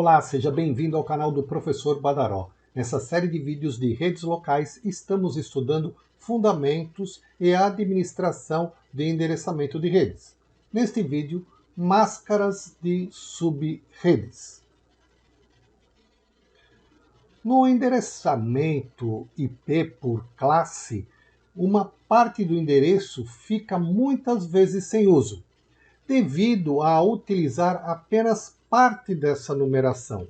Olá, seja bem-vindo ao canal do Professor Badaró. Nessa série de vídeos de redes locais, estamos estudando fundamentos e administração de endereçamento de redes. Neste vídeo, máscaras de subredes. No endereçamento IP por classe, uma parte do endereço fica muitas vezes sem uso, devido a utilizar apenas parte dessa numeração.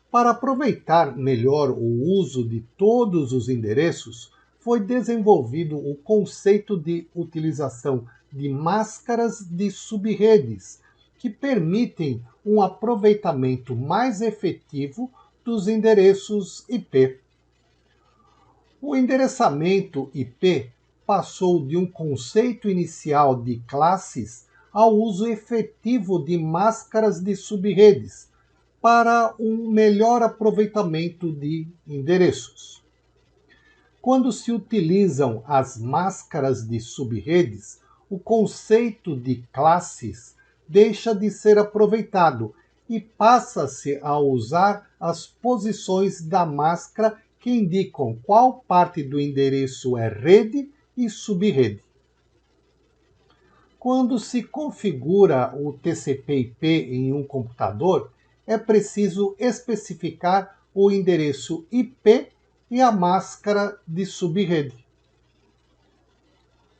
Para aproveitar melhor o uso de todos os endereços, foi desenvolvido o conceito de utilização de máscaras de subredes, que permitem um aproveitamento mais efetivo dos endereços IP. O endereçamento IP passou de um conceito inicial de classes ao uso efetivo de máscaras de subredes para um melhor aproveitamento de endereços. Quando se utilizam as máscaras de subredes, o conceito de classes deixa de ser aproveitado e passa-se a usar as posições da máscara que indicam qual parte do endereço é rede e subrede. Quando se configura o TCP/IP em um computador, é preciso especificar o endereço IP e a máscara de subrede.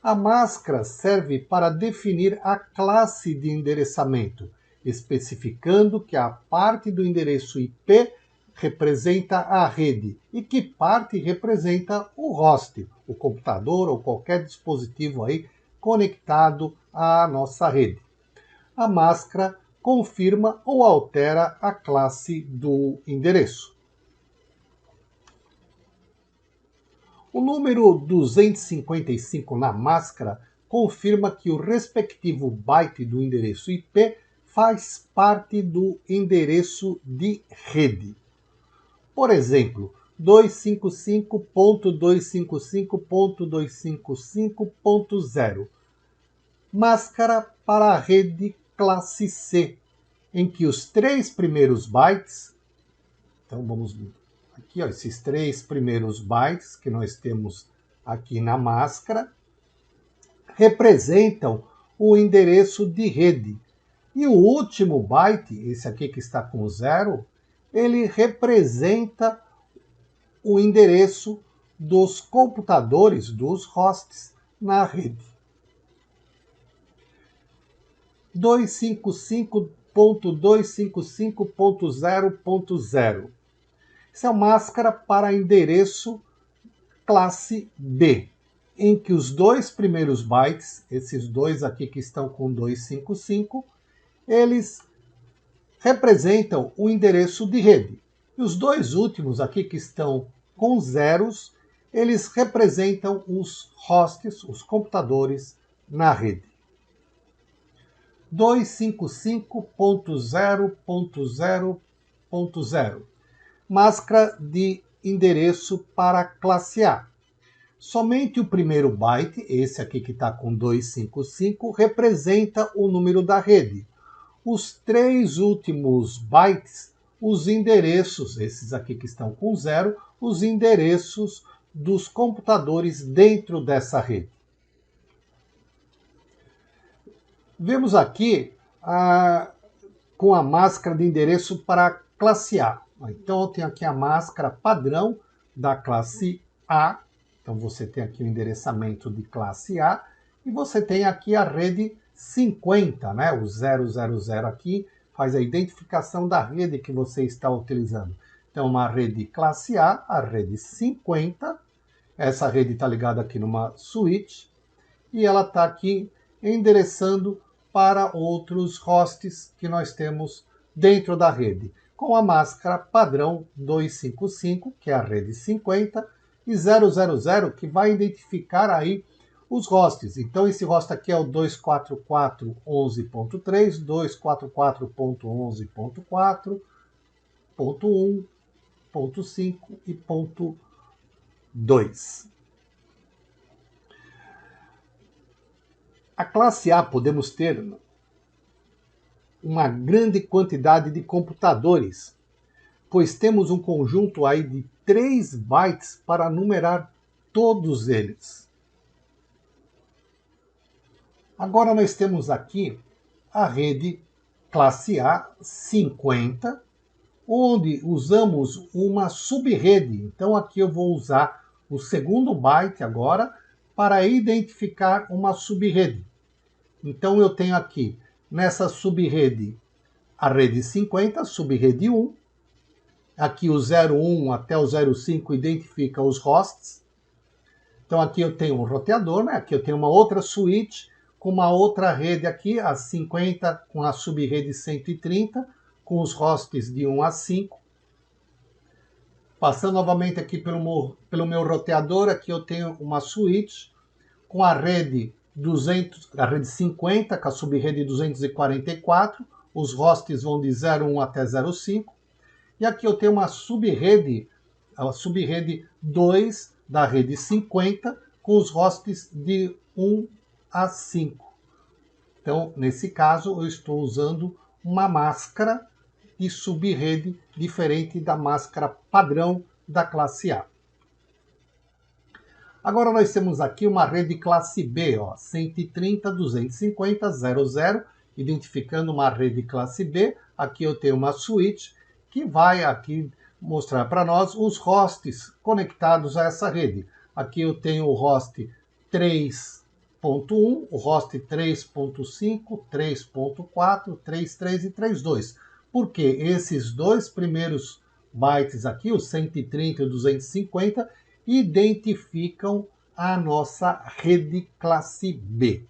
A máscara serve para definir a classe de endereçamento, especificando que a parte do endereço IP representa a rede e que parte representa o host, o computador ou qualquer dispositivo aí conectado à nossa rede. A máscara confirma ou altera a classe do endereço. O número 255 na máscara confirma que o respectivo byte do endereço IP faz parte do endereço de rede. Por exemplo, 255.255.255.0, máscara para a rede classe C, em que os três primeiros bytes, então vamos ver aqui, ó, esses três primeiros bytes que nós temos aqui na máscara, representam o endereço de rede. E o último byte, esse aqui que está com 0, ele representa o endereço dos computadores, dos hosts na rede. 255.255.0.0. Isso é uma máscara para endereço classe B, em que os dois primeiros bytes, esses dois aqui que estão com 255, eles representam o endereço de rede. E os dois últimos aqui que estão com zeros, eles representam os hosts, os computadores na rede. 255.0.0.0, máscara de endereço para classe A. Somente o primeiro byte, esse aqui que está com 255, representa o número da rede. Os três últimos bytes, os endereços, esses aqui que estão com 0, os endereços dos computadores dentro dessa rede. Vemos aqui com a máscara de endereço para classe A. Então eu tenho aqui a máscara padrão da classe A. Então você tem aqui o endereçamento de classe A e você tem aqui a rede 50, né? O 000 aqui faz a identificação da rede que você está utilizando. Então uma rede classe a rede 50. Essa rede está ligada aqui numa switch e ela está aqui endereçando para outros hosts que nós temos dentro da rede, com a máscara padrão 255, que é a rede 50, e 000, que vai identificar aí os hosts. Então esse host aqui é o 244.11.3, 244.11.4, ponto 1, ponto 5 e ponto 2. A classe A podemos ter uma grande quantidade de computadores, pois temos um conjunto aí de 3 bytes para numerar todos eles. Agora nós temos aqui a rede classe A 50, onde usamos uma subrede. Então aqui eu vou usar o segundo byte agora para identificar uma subrede. Então eu tenho aqui nessa subrede a rede 50, subrede 1. Aqui o 01 até o 05 identifica os hosts. Então aqui eu tenho um roteador, né? Aqui eu tenho uma outra switch com uma outra rede aqui, a 50 com a subrede 130, com os hosts de 1 a 5. Passando novamente aqui pelo meu roteador, aqui eu tenho uma switch com a rede 50, com a subrede 244, os hosts vão de 01 até 05. E aqui eu tenho uma subrede, a subrede 2 da rede 50, com os hosts de 1 a 5. Então, nesse caso, eu estou usando uma máscara de subrede diferente da máscara padrão da classe A. Agora nós temos aqui uma rede classe B, ó, 130.250.00, identificando uma rede classe B. Aqui eu tenho uma switch que vai aqui mostrar para nós os hosts conectados a essa rede. Aqui eu tenho o host 3.1, o host 3.5, 3.4, 3.3 e 3.2. Porque esses dois primeiros bytes aqui, o 130 e o 250, identificam a nossa rede classe B.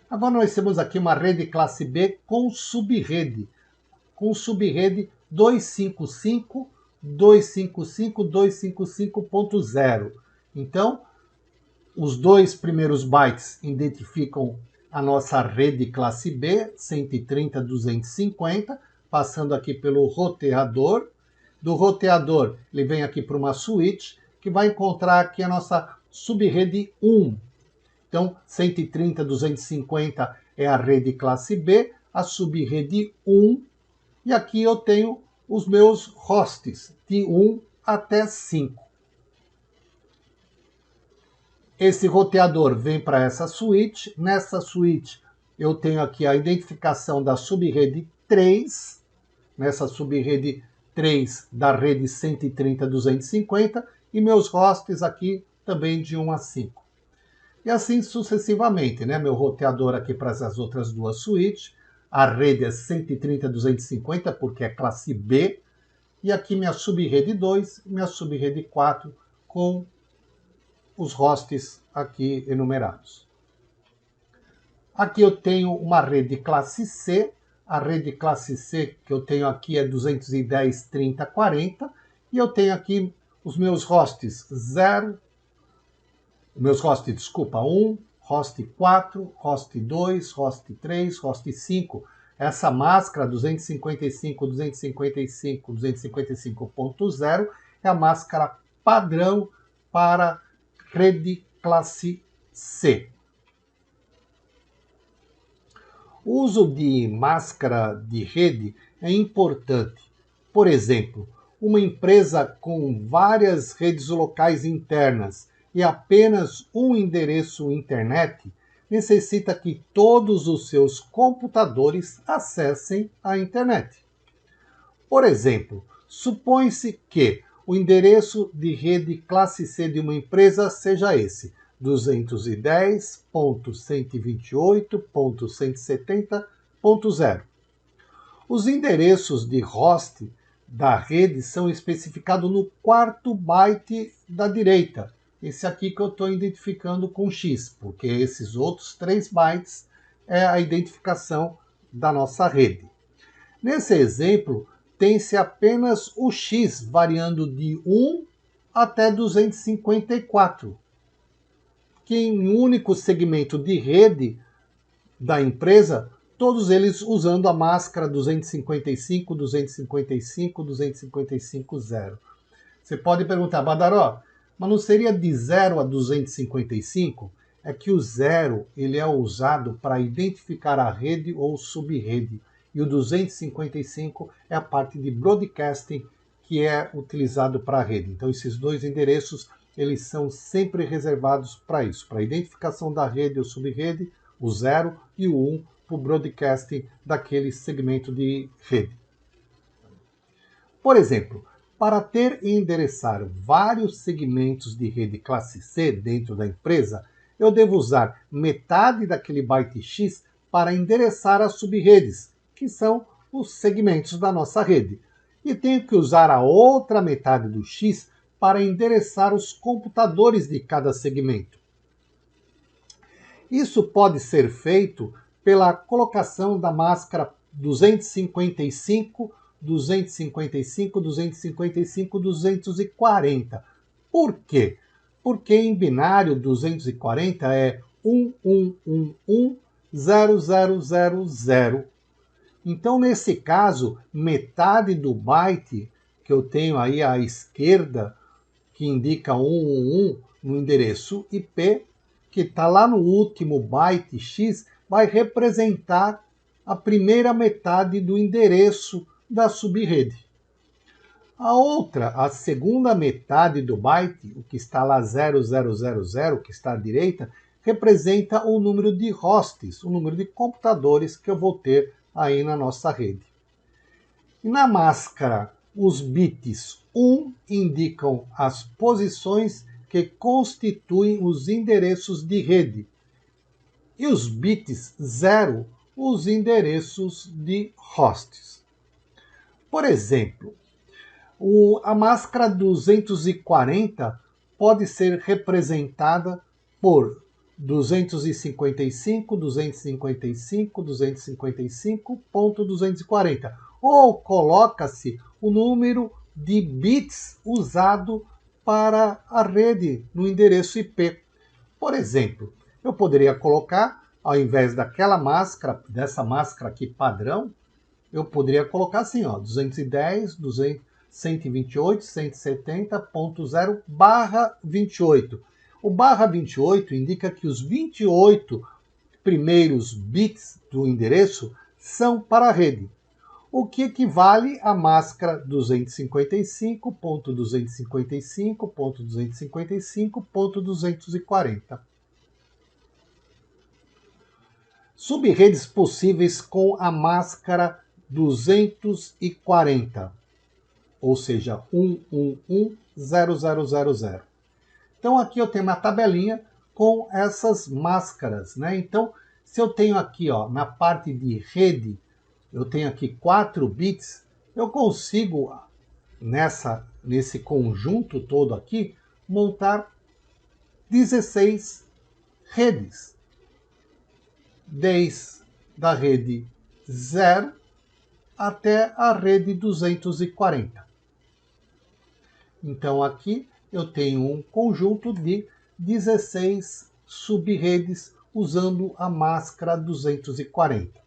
Agora nós temos aqui uma rede classe B com subrede 255, 255, 255.0. Então, os dois primeiros bytes identificam a nossa rede classe B, 130.250, passando aqui pelo roteador. Do roteador, ele vem aqui para uma switch, que vai encontrar aqui a nossa subrede 1. Então, 130.250 é a rede classe B, a subrede 1, e aqui eu tenho os meus hosts, de 1 até 5. Esse roteador vem para essa switch. Nessa switch eu tenho aqui a identificação da subrede 3. Nessa subrede 3 da rede 130.250. E meus hosts aqui também de 1 a 5. E assim sucessivamente, né? Meu roteador aqui para essas outras duas switches. A rede é 130.250 porque é classe B. E aqui minha subrede 2, minha subrede 4 com os hosts aqui enumerados. Aqui eu tenho uma rede classe C. A rede classe C que eu tenho aqui é 210.30.40. E eu tenho aqui os meus hosts 1, host 4, host 2, host 3, host 5. Essa máscara 255, 255, 255.0 é a máscara padrão para rede classe C. O uso de máscara de rede é importante. Por exemplo, uma empresa com várias redes locais internas e apenas um endereço internet necessita que todos os seus computadores acessem a internet. Por exemplo, supõe-se que o endereço de rede classe C de uma empresa seja esse, 210.128.170.0. Os endereços de host da rede são especificados no quarto byte da direita. Esse aqui que eu estou identificando com X, porque esses outros 3 bytes é a identificação da nossa rede. Nesse exemplo, tem-se apenas o X variando de 1 até 254, que em um único segmento de rede da empresa, todos eles usando a máscara 255, 255, 255.0. Você pode perguntar, Badaró, mas não seria de 0 a 255? é que o 0 ele é usado para identificar a rede ou subrede, e o 255 é a parte de broadcasting que é utilizado para a rede. Então esses dois endereços eles são sempre reservados para isso, para a identificação da rede ou subrede, o 0 e o 1 para o broadcasting daquele segmento de rede. Por exemplo, para ter e endereçar vários segmentos de rede classe C dentro da empresa, eu devo usar metade daquele byte X para endereçar as subredes, que são os segmentos da nossa rede. E tenho que usar a outra metade do X para endereçar os computadores de cada segmento. Isso pode ser feito pela colocação da máscara 255, 255, 255, 240. Por quê? Porque em binário 240 é 11110000. Então, nesse caso, metade do byte que eu tenho aí à esquerda, que indica 111 no endereço IP, que está lá no último byte X, vai representar a primeira metade do endereço da subrede. A segunda metade do byte, o que está lá 0000, que está à direita, representa o número de hosts, o número de computadores que eu vou ter aí na nossa rede. E na máscara, os bits 1 indicam as posições que constituem os endereços de rede, e os bits 0, os endereços de hosts. Por exemplo, a máscara 240 pode ser representada por 255, 255, 255.240, ou coloca-se o número de bits usado para a rede no endereço IP. Por exemplo, eu poderia colocar, ao invés daquela máscara, dessa máscara aqui padrão, eu poderia colocar assim, ó, 210, 128, 170.0/28. O /28 indica que os 28 primeiros bits do endereço são para a rede, o que equivale à máscara 255.255.255.240. Subredes possíveis com a máscara 240, ou seja, 1110000. Então aqui eu tenho uma tabelinha com essas máscaras, né? Então, se eu tenho aqui, ó, na parte de rede, eu tenho aqui 4 bits, eu consigo nesse conjunto todo aqui montar 16 redes. Desde a rede 0 até a rede 240. Então aqui eu tenho um conjunto de 16 subredes usando a máscara 240.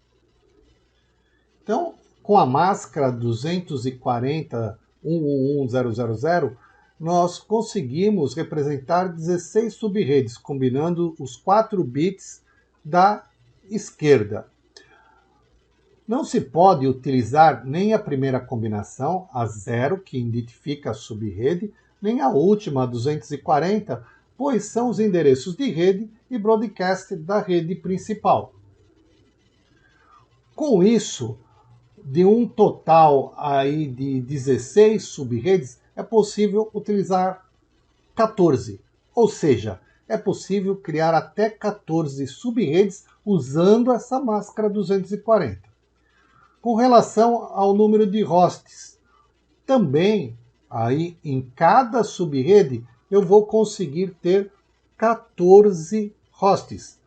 Então, com a máscara 240 111000, nós conseguimos representar 16 subredes, combinando os 4 bits da esquerda. Não se pode utilizar nem a primeira combinação, a 0, que identifica a subrede, nem a última, a 240, pois são os endereços de rede e broadcast da rede principal. Com isso, de um total aí de 16 subredes, é possível utilizar 14, ou seja, é possível criar até 14 subredes usando essa máscara 240. Com relação ao número de hosts, também aí em cada subrede eu vou conseguir ter 14 hosts,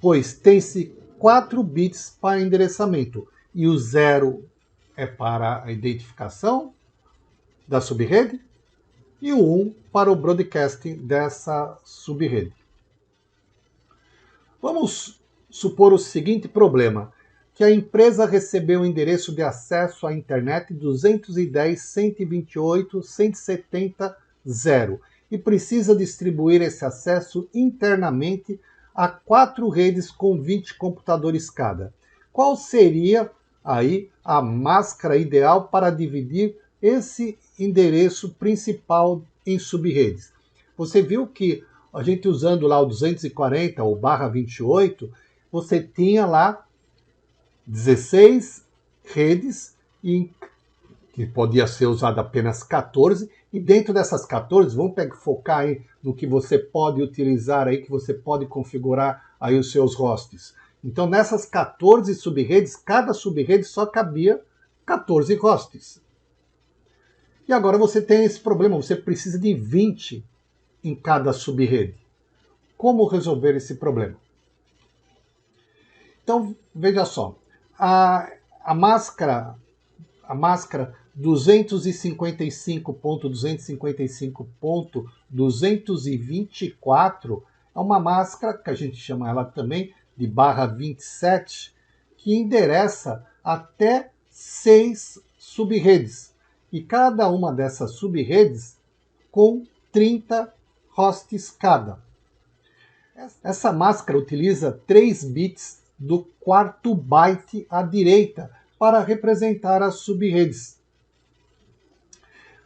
pois tem-se 4 bits para endereçamento e o 0 é para a identificação da subrede e o 1 para o broadcasting dessa subrede. Vamos supor o seguinte problema, que a empresa recebeu o endereço de acesso à internet 210.128.170.0 e precisa distribuir esse acesso internamente a 4 redes com 20 computadores cada. Qual seria aí a máscara ideal para dividir esse endereço principal em subredes? Você viu que a gente usando lá o 240 ou /28, você tinha lá 16 redes, que podia ser usado apenas 14, e dentro dessas 14, vamos focar aí no que você pode utilizar aí, que você pode configurar aí os seus hosts. Então nessas 14 subredes, cada subrede só cabia 14 hosts. E agora você tem esse problema, você precisa de 20 em cada subrede. Como resolver esse problema? Então, veja só, a máscara 255.255.224 é uma máscara que a gente chama ela também de /27, que endereça até 6 subredes. E cada uma dessas subredes com 30 hosts cada. Essa máscara utiliza 3 bits do quarto byte à direita para representar as subredes.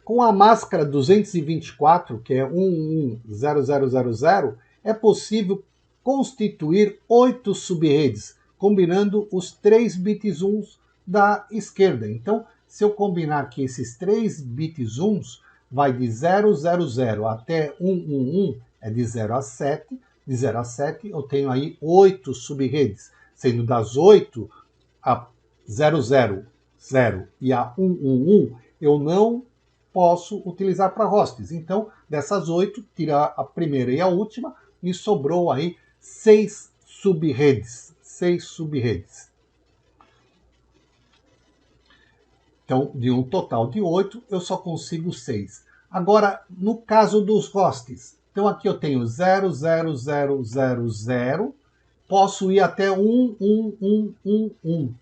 Com a máscara 224, que é 110000, é possível constituir 8 subredes, combinando os 3 bits uns da esquerda. Então, se eu combinar que esses 3 bits uns vai de 000 até 111, é de 0 a 7. De 0 a 7 eu tenho aí 8 subredes, sendo das 8 a 000 e a 111 eu não posso utilizar para hosts. Então, dessas 8, tirar a primeira e a última, me sobrou aí 6 subredes. 6 subredes. Então, de um total de 8, eu só consigo 6. Agora, no caso dos hosts, então aqui eu tenho 00000, posso ir até 11111.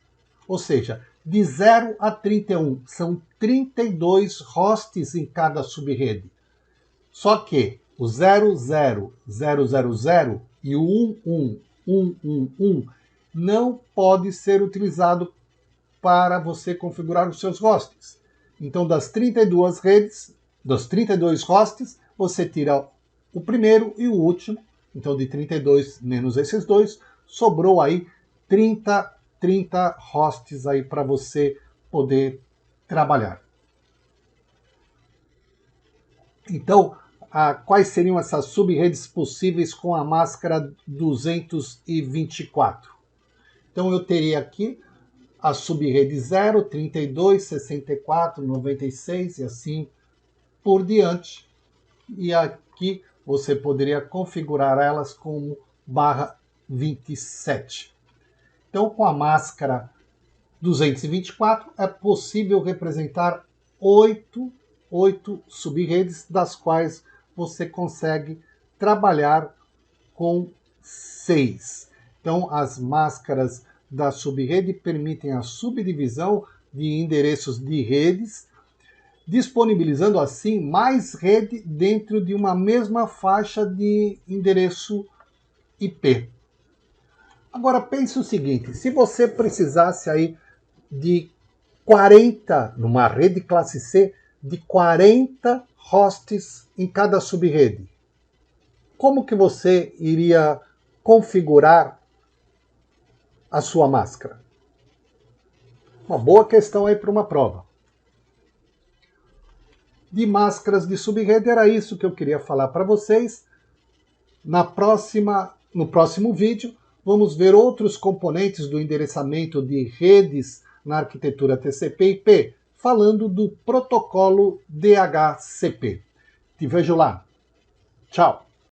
Ou seja, de 0 a 31, são 32 hosts em cada subrede. Só que o 00000 e o 11111 não pode ser utilizado para você configurar os seus hosts. Então, das 32 redes, dos 32 hosts, você tira o primeiro e o último. Então, de 32 menos esses dois, sobrou aí 30 hosts aí para você poder trabalhar. Então, quais seriam essas subredes possíveis com a máscara 224? Então, eu teria aqui a subrede 0, 32, 64, 96 e assim por diante. E aqui você poderia configurar elas como /27. Então, com a máscara 224, é possível representar 8 subredes, das quais você consegue trabalhar com 6. Então, as máscaras da subrede permitem a subdivisão de endereços de redes, disponibilizando assim mais rede dentro de uma mesma faixa de endereço IP. Agora pense o seguinte, se você precisasse aí de 40, numa rede classe C, de 40 hosts em cada subrede, como que você iria configurar a sua máscara? Uma boa questão aí para uma prova. De máscaras de subrede era isso que eu queria falar para vocês. No próximo vídeo, vamos ver outros componentes do endereçamento de redes na arquitetura TCP/IP, falando do protocolo DHCP. Te vejo lá. Tchau!